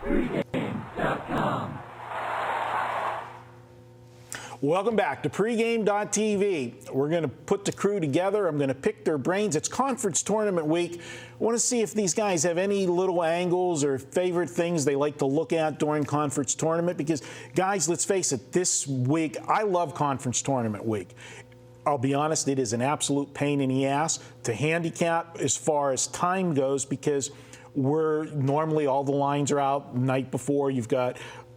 Pregame.com. Welcome back to pregame.tv. We're going to put the crew together. I'm going to pick their brains. It's conference tournament week. I want to see if these guys have any little angles or favorite things they like to look at during conference tournament. Because, guys, let's face it, this week, I love conference tournament week. I'll be honest, it is an absolute pain in the ass to handicap as far as time goes because normally all the lines are out the night before. You've got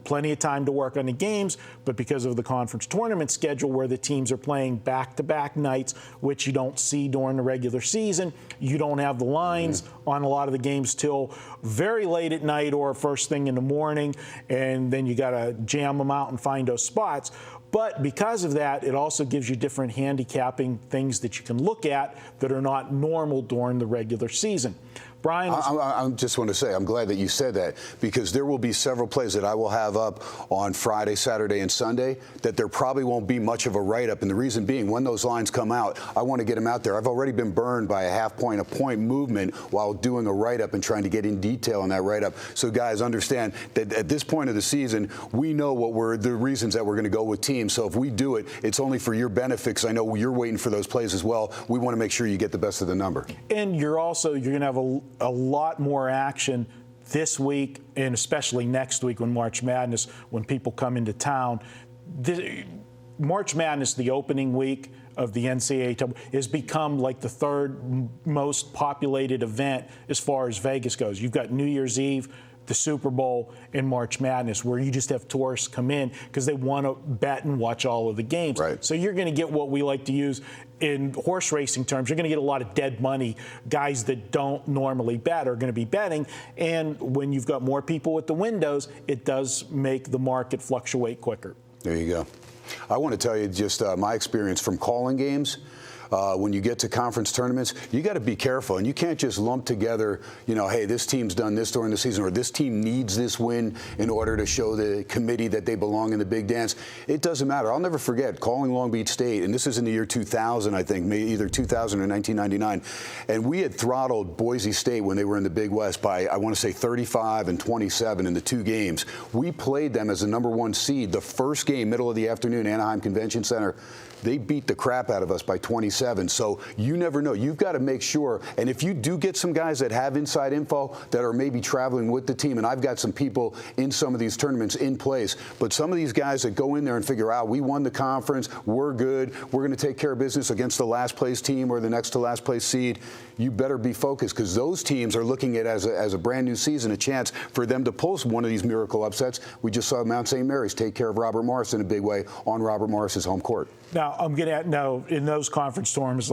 plenty of time to work on the games, but because of the conference tournament schedule where the teams are playing back-to-back nights, which you don't see during the regular season, you don't have the lines on a lot of the games till very late at night or first thing in the morning, and then you got to jam them out and find those spots. But because of that, it also gives you different handicapping things that you can look at that are not normal during the regular season. Bryan? I just want to say I'm glad that you said that because there will be several plays that I will have up on Friday, Saturday, and Sunday that there probably won't be much of a write-up. And the reason being, when those lines come out, I want to get them out there. I've already been burned by a point movement while doing a write-up and trying to get in detail on that write-up. So, guys, understand that at this point of the season, we know the reasons that we're going to go with teams. So if we do it, it's only for your benefit because I know you're waiting for those plays as well. We want to make sure you get the best of the number. And you're going to have a lot more action this week and especially next week when March Madness, when people come into town. March Madness, the opening week of the NCAA, has become like the third most populated event as far as Vegas goes. You've got New Year's Eve, the Super Bowl, and March Madness, where you just have tourists come in because they want to bet and watch all of the games. Right. So you're going to get what we like to use in horse racing terms. You're going to get a lot of dead money. Guys that don't normally bet are going to be betting. And when you've got more people at the windows, it does make the market fluctuate quicker. There you go. I want to tell you just my experience from calling games. When you get to conference tournaments, you got to be careful, and you can't just lump together, hey, this team's done this during the season, or this team needs this win in order to show the committee that they belong in the big dance. It doesn't matter. I'll never forget calling Long Beach State, and this is in the year 2000, I think, maybe either 2000 or 1999, and we had throttled Boise State when they were in the Big West by, I want to say, 35 and 27 in the two games. We played them as the #1 seed. The first game, middle of the afternoon, Anaheim Convention Center. They beat the crap out of us by 27. So you never know. You've got to make sure. And if you do get some guys that have inside info that are maybe traveling with the team, and I've got some people in some of these tournaments in place, but some of these guys that go in there and figure out, we won the conference, we're good, we're going to take care of business against the last place team or the next to last place seed, you better be focused because those teams are looking at as a brand new season, a chance for them to pull one of these miracle upsets. We just saw Mount St. Mary's take care of Robert Morris in a big way on Robert Morris's home court. Now, in those conference tournaments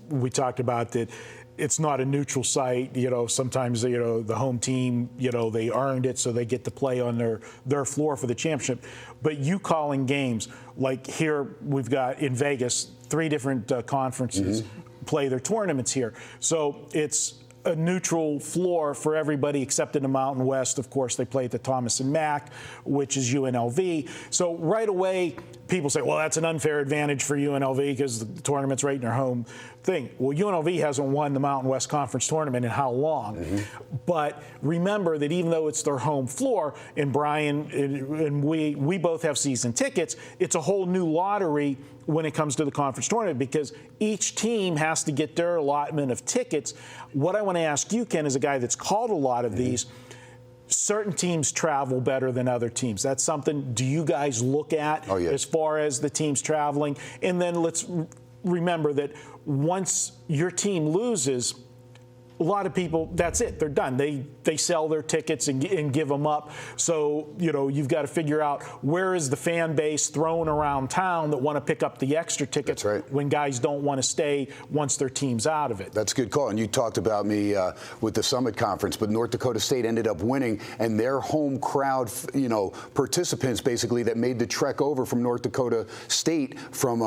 we talked about that it's not a neutral site. Sometimes, the home team, they earned it, so they get to play on their floor for the championship. But you calling games, like here we've got in Vegas, 3 different conferences play their tournaments here. So it's a neutral floor for everybody except in the Mountain West. Of course, they play at the Thomas & Mack, which is UNLV. So right away, people say, well, that's an unfair advantage for UNLV because the tournament's right in their home thing. Well, UNLV hasn't won the Mountain West Conference tournament in how long? But remember that even though it's their home floor, and Bryan and we both have season tickets, it's a whole new lottery when it comes to the conference tournament because each team has to get their allotment of tickets. What I want to ask you, Ken, as a guy that's called a lot of these, certain teams travel better than other teams. That's something, do you guys look at as far as the teams traveling? And then let's remember that once your team loses, a lot of people, that's it. They're done. They sell their tickets and give them up. So, you've got to figure out where is the fan base thrown around town that want to pick up the extra tickets when guys don't want to stay once their team's out of it. That's a good call. And you talked about me with the Summit Conference, but North Dakota State ended up winning, and their home crowd, participants basically that made the trek over from North Dakota State from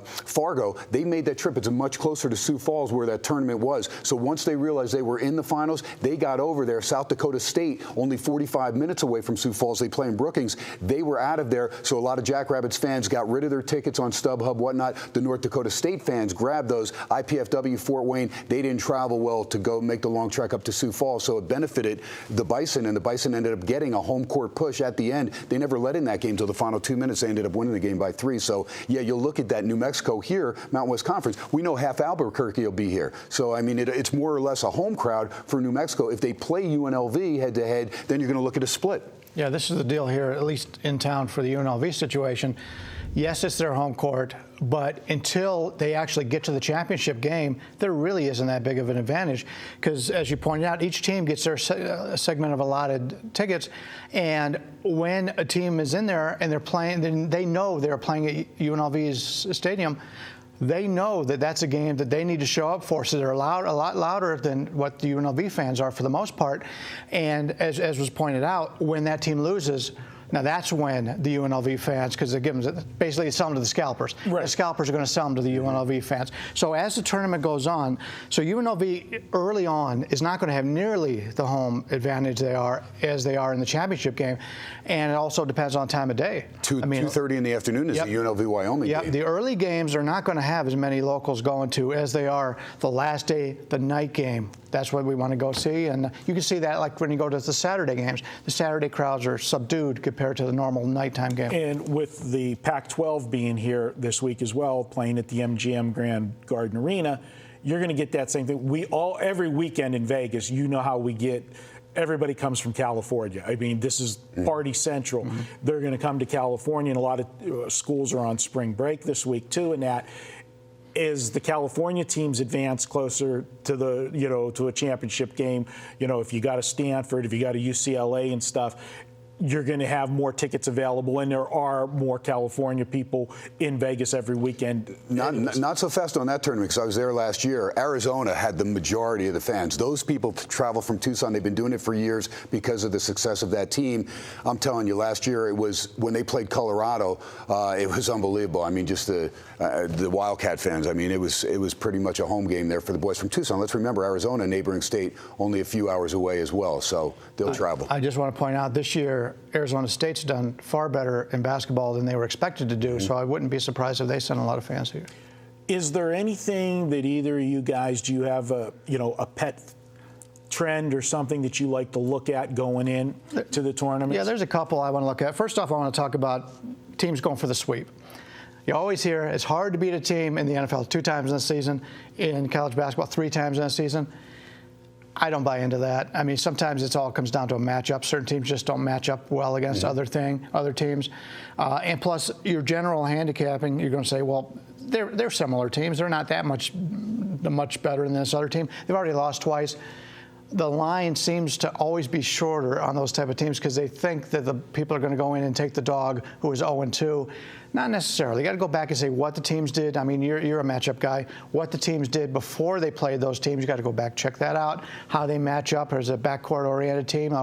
Fargo, they made that trip. It's much closer to Sioux Falls where that tournament was. So once they realized as they were in the finals. They got over there. South Dakota State, only 45 minutes away from Sioux Falls. They play in Brookings. They were out of there, so a lot of Jackrabbits fans got rid of their tickets on StubHub, whatnot. The North Dakota State fans grabbed those. IPFW Fort Wayne, they didn't travel well to go make the long trek up to Sioux Falls, so it benefited the Bison, and the Bison ended up getting a home court push at the end. They never led in that game till the final 2 minutes. They ended up winning the game by 3. So, yeah, you'll look at that. New Mexico here, Mountain West Conference, we know half Albuquerque will be here. So, I mean, it's more or less a home crowd for New Mexico. If they play UNLV head-to-head, then you're going to look at a split. Yeah, this is the deal here, at least in town for the UNLV situation. Yes, it's their home court, but until they actually get to the championship game, there really isn't that big of an advantage because, as you pointed out, each team gets their segment of allotted tickets, and when a team is in there and they're playing, then they know they're playing at UNLV's stadium. They know that that's a game that they need to show up for, so they're a lot louder than what the UNLV fans are for the most part. And as was pointed out, when that team loses, now that's when the UNLV fans, because they give them, basically sell them to the scalpers. Right. The scalpers are going to sell them to the UNLV fans. So as the tournament goes on, so UNLV early on is not going to have nearly the home advantage as they are in the championship game, and it also depends on time of day. 2:30 in the afternoon is the UNLV Wyoming game. The early games are not going to have as many locals going to as they are the last day, the night game. That's what we want to go see, and you can see that like when you go to the Saturday games. The Saturday crowds are subdued compared to the normal nighttime game. And with the Pac-12 being here this week as well, playing at the MGM Grand Garden Arena, you're going to get that same thing. Every weekend in Vegas, you know how we get. Everybody comes from California. I mean, this is party central. Mm-hmm. They're going to come to California, and a lot of schools are on spring break this week too. And that, as the California teams advance closer to to a championship game, if you got a Stanford, if you got a UCLA and stuff, you're going to have more tickets available, and there are more California people in Vegas every weekend. Not so fast on that tournament, because I was there last year. Arizona had the majority of the fans. Those people travel from Tucson. They've been doing it for years because of the success of that team. I'm telling you, last year it was when they played Colorado. It was unbelievable. I mean, just the Wildcat fans. I mean, it was pretty much a home game there for the boys from Tucson. Let's remember, Arizona, neighboring state, only a few hours away as well, so they'll travel. I just want to point out this year, Arizona State's done far better in basketball than they were expected to do, so I wouldn't be surprised if they sent a lot of fans here. Is there anything that either of you guys, do you have a pet trend or something that you like to look at going in to the tournament? Yeah, there's a couple I want to look at. First off, I want to talk about teams going for the sweep. You always hear it's hard to beat a team in the NFL 2 times in a season, in college basketball 3 times in a season. I don't buy into that. I mean, sometimes it all comes down to a matchup. Certain teams just don't match up well against other teams. And plus, your general handicapping, you're going to say, well, they're similar teams. They're not that much better than this other team. They've already lost twice. The line seems to always be shorter on those type of teams because they think that the people are going to go in and take the dog who is 0-2. Not necessarily. You got to go back and say what the teams did. I mean, you're a matchup guy. What the teams did before they played those teams, you got to go back, check that out. How they match up as a backcourt-oriented team.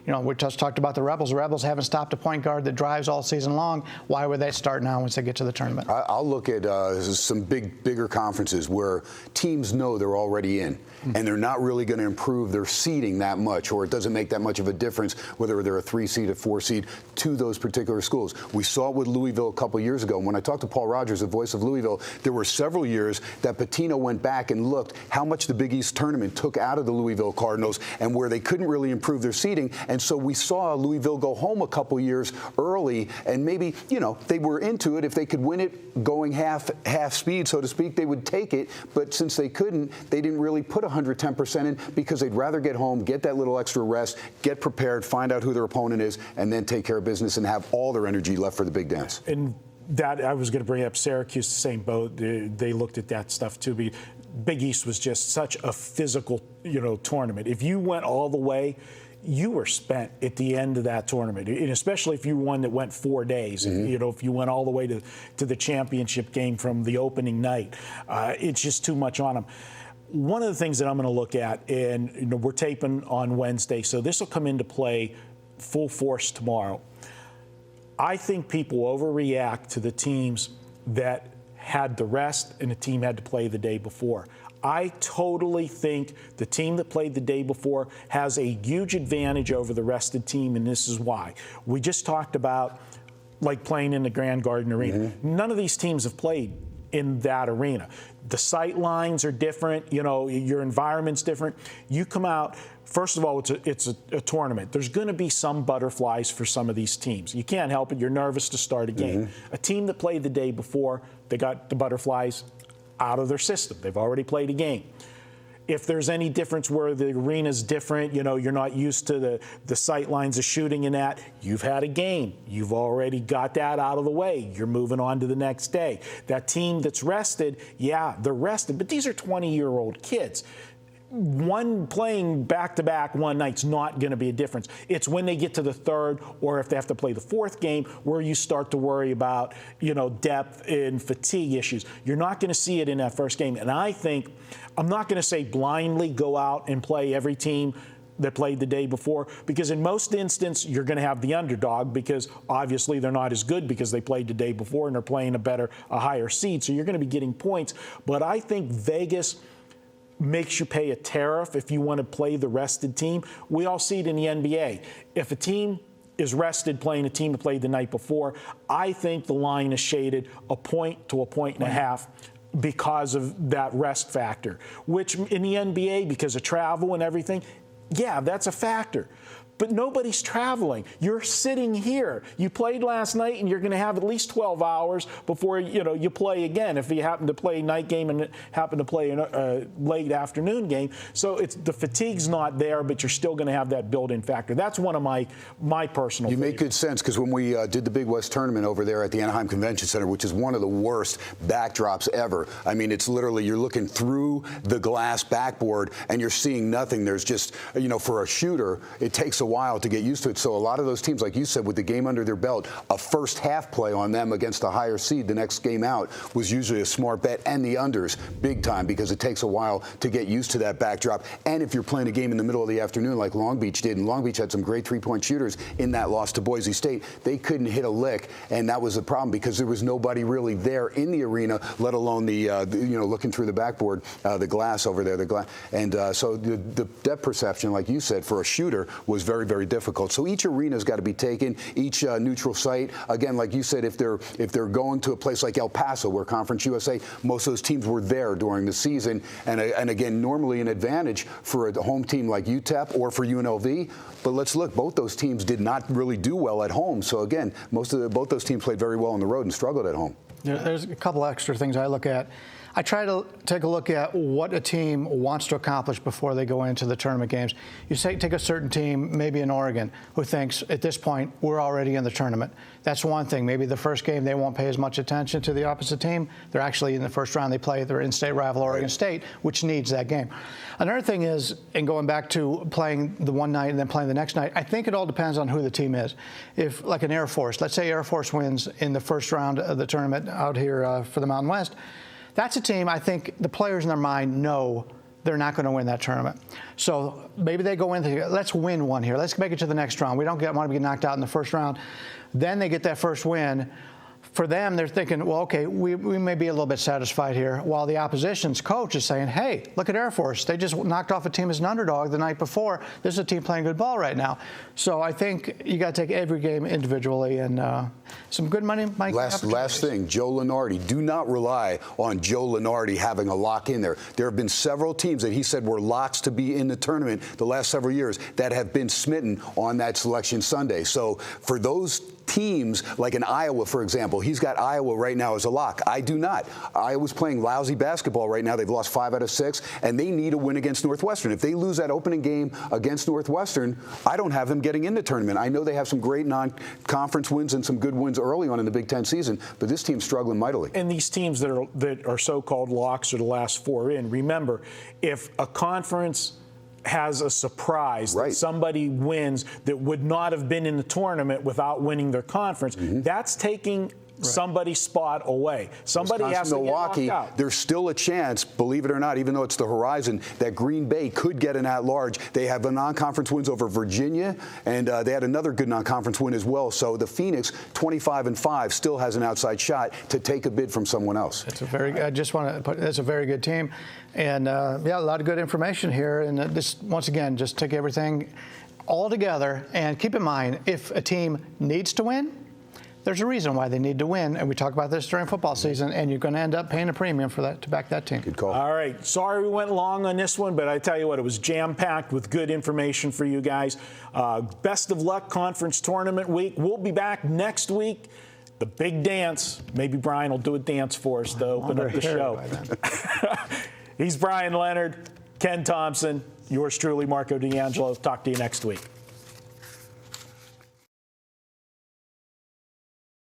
We just talked about the Rebels. The Rebels haven't stopped a point guard that drives all season long. Why would they start now once they get to the tournament? I'll look at some bigger conferences where teams know they're already in, and they're not really going to improve their seeding that much, or it doesn't make that much of a difference whether they're a 3 seed, a 4 seed to those particular schools. We saw it with Louisville a couple years ago. And when I talked to Paul Rogers, the voice of Louisville, there were several years that Pitino went back and looked how much the Big East tournament took out of the Louisville Cardinals and where they couldn't really improve their seeding. And so we saw Louisville go home a couple years early, and maybe, they were into it. If they could win it going half speed, so to speak, they would take it. But since they couldn't, they didn't really put 110% in because they'd rather get home, get that little extra rest, get prepared, find out who their opponent is, and then take care of business and have all their energy left for the big dance. And that I was going to bring up Syracuse, the same boat. They looked at that stuff too. Big East was just such a physical, tournament. If you went all the way, you were spent at the end of that tournament, and especially if you were one that went 4 days. If you went all the way to the championship game from the opening night, it's just too much on them. One of the things that I'm going to look at, and we're taping on Wednesday, so this will come into play full force tomorrow. I think people overreact to the teams that had the rest and the team had to play the day before. I totally think the team that played the day before has a huge advantage over the rested team, and this is why. We just talked about like playing in the Grand Garden Arena. None of these teams have played in that arena. The sight lines are different, your environment's different. You come out, first of all, it's a tournament. There's going to be some butterflies for some of these teams. You can't help it. You're nervous to start a game. A team that played the day before, they got the butterflies out of their system. They've already played a game. If there's any difference where the arena's different, you're not used to the sight lines of shooting in that, you've had a game. You've already got that out of the way. You're moving on to the next day. That team that's rested, yeah, they're rested, but these are 20-year-old kids. One playing back-to-back one night's not going to be a difference. It's when they get to the third or if they have to play the fourth game where you start to worry about, depth and fatigue issues. You're not going to see it in that first game. And I think, I'm not going to say blindly go out and play every team that played the day before, because in most instances you're going to have the underdog because obviously they're not as good because they played the day before and they're playing a higher seed. So you're going to be getting points. But I think Vegas makes you pay a tariff if you want to play the rested team. We all see it in the NBA. If a team is rested playing a team that played the night before, I think the line is shaded a point to a point and a half because of that rest factor, which in the NBA, because of travel and everything, yeah, that's a factor. But nobody's traveling. You're sitting here. You played last night, and you're going to have at least 12 hours before you play again. If you happen to play a night game and happen to play a late afternoon game, so the fatigue's not there, but you're still going to have that built-in factor. That's one of my personal. You make good sense because when we did the Big West tournament over there at the Anaheim Convention Center, which is one of the worst backdrops ever. I mean, it's literally you're looking through the glass backboard and you're seeing nothing. There's just for a shooter, it takes a while to get used to it. So a lot of those teams, like you said, with the game under their belt, a first half play on them against a higher seed the next game out was usually a smart bet, and the unders big time because it takes a while to get used to that backdrop. And if you're playing a game in the middle of the afternoon like Long Beach did, and Long Beach had some great three-point shooters in that loss to Boise State, they couldn't hit a lick, and that was the problem because there was nobody really there in the arena, let alone the looking through the backboard, the glass over there, the glass. And so the depth perception, like you said, for a shooter was very, very difficult. So each arena's got to be taken, each neutral site. Again, like you said, if they're going to a place like El Paso, where Conference USA, most of those teams were there during the season, and again, normally an advantage for a home team like UTEP or for UNLV. But let's look, both those teams did not really do well at home. So again, both those teams played very well on the road and struggled at home. There's a couple extra things I look at. I try to take a look at what a team wants to accomplish before they go into the tournament games. You take a certain team, maybe in Oregon, who thinks at this point we're already in the tournament. That's one thing. Maybe the first game they won't pay as much attention to the opposite team. They're actually in the first round they play their in-state rival Oregon State, which needs that game. Another thing is, and going back to playing the one night and then playing the next night, I think it all depends on who the team is. If, like an Air Force, let's say Air Force wins in the first round of the tournament out here for the Mountain West, that's a team I think the players in their mind know they're not going to win that tournament. So maybe they go in, let's win one here. Let's make it to the next round. We don't want to be knocked out in the first round. Then they get that first win. For them, they're thinking, well, okay, we may be a little bit satisfied here, while the opposition's coach is saying, hey, look at Air Force. They just knocked off a team as an underdog the night before. This is a team playing good ball right now. So I think you got to take every game individually, and some good money might Last thing, Joe Lunardi. Do not rely on Joe Lunardi having a lock in there. There have been several teams that he said were locks to be in the tournament the last several years that have been smitten on that Selection Sunday. So for those teams, like in Iowa, for example, he's got Iowa right now as a lock. I do not. Iowa's playing lousy basketball right now. They've lost 5 out of 6, and they need a win against Northwestern. If they lose that opening game against Northwestern, I don't have them getting in the tournament. I know they have some great non-conference wins and some good wins early on in the Big Ten season, but this team's struggling mightily. And these teams that are so-called locks are the last 4 in. Remember, if a conference has a surprise that somebody wins that would not have been in the tournament without winning their conference, that's taking somebody's spot away. Somebody has to Milwaukee, get knocked out. there's still a chance, believe it or not, even though it's the horizon, that Green Bay could get an at-large. They have a non-conference wins over Virginia, and they had another good non-conference win as well. So the Phoenix, 25-5, still has an outside shot to take a bid from someone else. It's a very. I just want to put. It's a very good team, and yeah, a lot of good information here. And this, once again, just take everything all together and keep in mind, if a team needs to win, there's a reason why they need to win, and we talk about this during football season, and you're going to end up paying a premium for that to back that team. Good call. All right. Sorry we went long on this one, but I tell you what, it was jam-packed with good information for you guys. Best of luck conference tournament week. We'll be back next week. The big dance. Maybe Bryan will do a dance for us to open up the show. He's Bryan Leonard, Ken Thomson, yours truly, Marco D'Angelo. Talk to you next week.